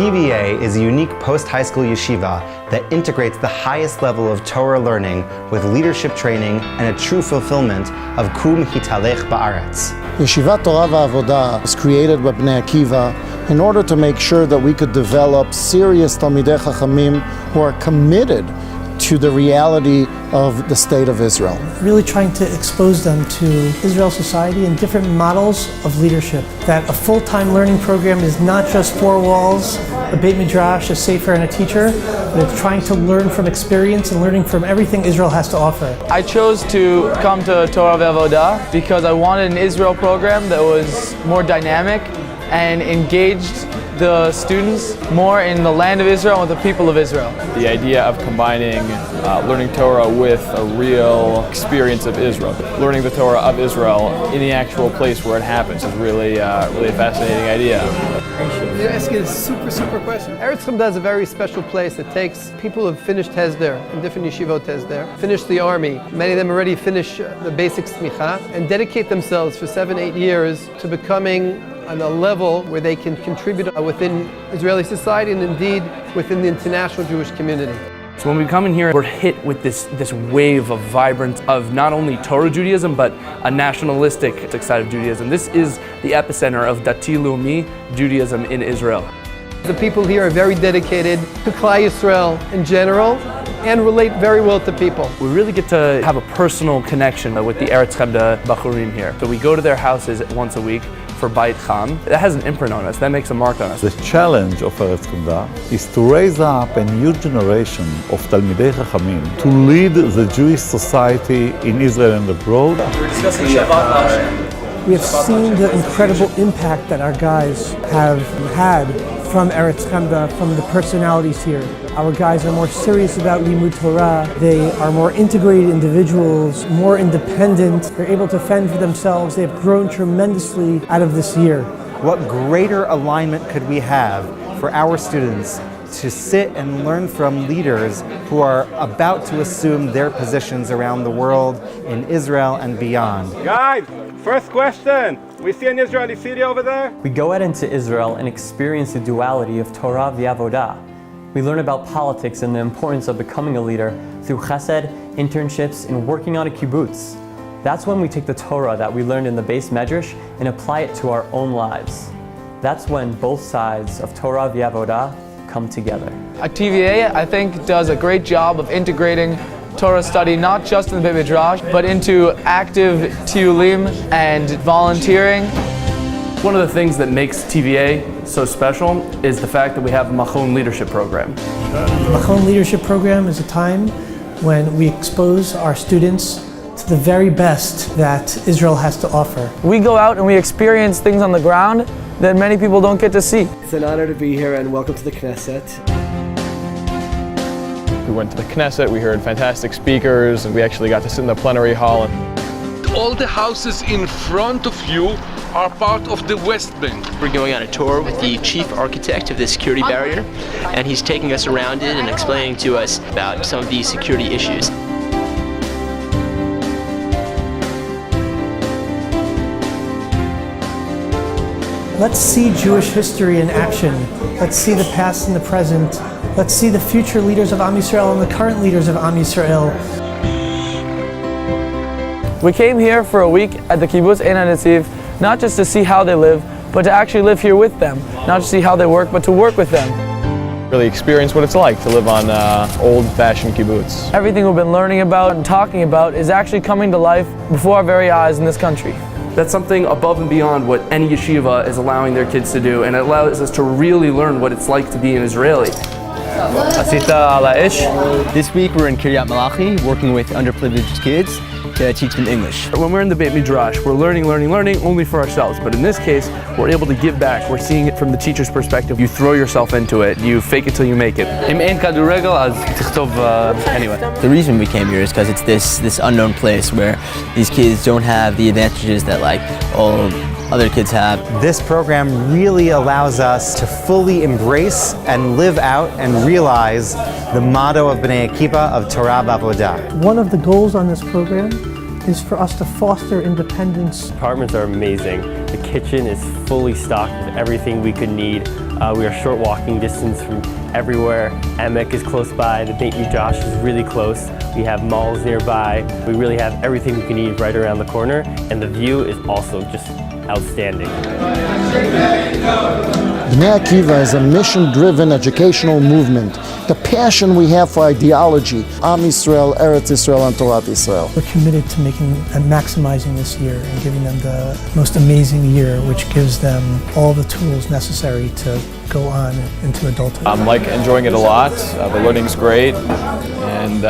TVA is a unique post-high school yeshiva that integrates the highest level of Torah learning with leadership training and a true fulfillment of Kum Hitalech Ba'aretz. Yeshivat Torah Avodah was created by Bnei Akiva in order to make sure that we could develop serious Talmidei Chachamim who are committed to the reality of the state of Israel. Really trying to expose them to Israel society and different models of leadership. That a full-time learning program is not just four walls, a Beit Midrash, a Sefer, and a teacher, but it's trying to learn from experience and learning from everything Israel has to offer. I chose to come to Torah Avodah because I wanted an Israel program that was more dynamic and engaged the students more in the land of Israel and with the people of Israel. The idea of combining learning Torah with a real experience of Israel, learning the Torah of Israel in the actual place where it happens is really a fascinating idea. You're asking a super question. Eretz Chemda is a very special place. It takes people who have finished Hesder in different yeshivot Hesder, finished the army. Many of them already finish the basic smicha and dedicate themselves for 7-8 years to becoming on a level where they can contribute within Israeli society and indeed within the international Jewish community. So when we come in here, we're hit with this wave of vibrance of not only Torah Judaism, but a nationalistic side of Judaism. This is the epicenter of Dati Leumi Judaism in Israel. The people here are very dedicated to Klal Yisrael in general and relate very well to people. We really get to have a personal connection with the Eretz Chemda Bachurim here. So we go to their houses once a week for Beit Cham. That has an imprint on us, that makes a mark on us. The challenge of Eretz Chemda is to raise up a new generation of Talmidei Chachamim to lead the Jewish society in Israel and abroad. We're discussing Shabbat. We have seen the incredible impact that our guys have had from Eretz Chemda, from the personalities here. Our guys are more serious about Limud Torah. They are more integrated individuals, more independent. They're able to fend for themselves. They have grown tremendously out of this year. What greater alignment could we have for our students to sit and learn from leaders who are about to assume their positions around the world in Israel and beyond? Guys, first question. We see an Israeli city over there? We go out into Israel and experience the duality of Torah v'Avodah. We learn about politics and the importance of becoming a leader through chesed, internships, and working on a kibbutz. That's when we take the Torah that we learned in the Beis Medrash and apply it to our own lives. That's when both sides of Torah v'Avodah come together. TVA, I think, does a great job of integrating Torah study not just in the Beit Midrash, but into active tiyulim and volunteering. One of the things that makes TVA so special is the fact that we have a Machon leadership program. The Machon leadership program is a time when we expose our students to the very best that Israel has to offer. We go out and we experience things on the ground that many people don't get to see. It's an honor to be here and welcome to the Knesset. We went to the Knesset, we heard fantastic speakers, and we actually got to sit in the plenary hall. All the houses in front of you are part of the West Bank. We're going on a tour with the chief architect of the security barrier, and he's taking us around it and explaining to us about some of these security issues. Let's see Jewish history in action. Let's see the past and the present. Let's see the future leaders of Am Yisrael and the current leaders of Am Yisrael. We came here for a week at the kibbutz Ein HaNetziv, not just to see how they live, but to actually live here with them. Not to see how they work, but to work with them. Really experience what it's like to live on old-fashioned kibbutz. Everything we've been learning about and talking about is actually coming to life before our very eyes in this country. That's something above and beyond what any yeshiva is allowing their kids to do, and it allows us to really learn what it's like to be an Israeli. This week we're in Kiryat Malachi working with underprivileged kids to teach them English. When we're in the Beit Midrash, we're learning only for ourselves. But in this case, we're able to give back. We're seeing it from the teacher's perspective. You throw yourself into it. You fake it till you make it. Anyway. The reason we came here is because it's this unknown place where these kids don't have the advantages that like all other kids have. This program really allows us to fully embrace and live out and realize the motto of Bnei Akiva of Torah Avodah. One of the goals on this program is for us to foster independence. Apartments are amazing. The kitchen is fully stocked with everything we could need. We are short walking distance from everywhere. Emek is close by, the Beit Midrash is really close. We have malls nearby. We really have everything we can need right around the corner, and the view is also just outstanding. Bnei Akiva is a mission-driven educational movement. The passion we have for ideology, Am Yisrael, Eretz Yisrael, and Torah Yisrael. We're committed to making and maximizing this year and giving them the most amazing year, which gives them all the tools necessary to go on into adulthood. I'm enjoying it a lot. The learning's great, and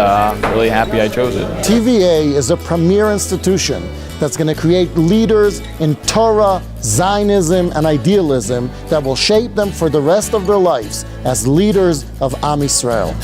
really happy I chose it. TVA is a premier institution that's going to create leaders in Torah, Zionism, and idealism that will shape them for the rest of their lives as leaders of Am Yisrael.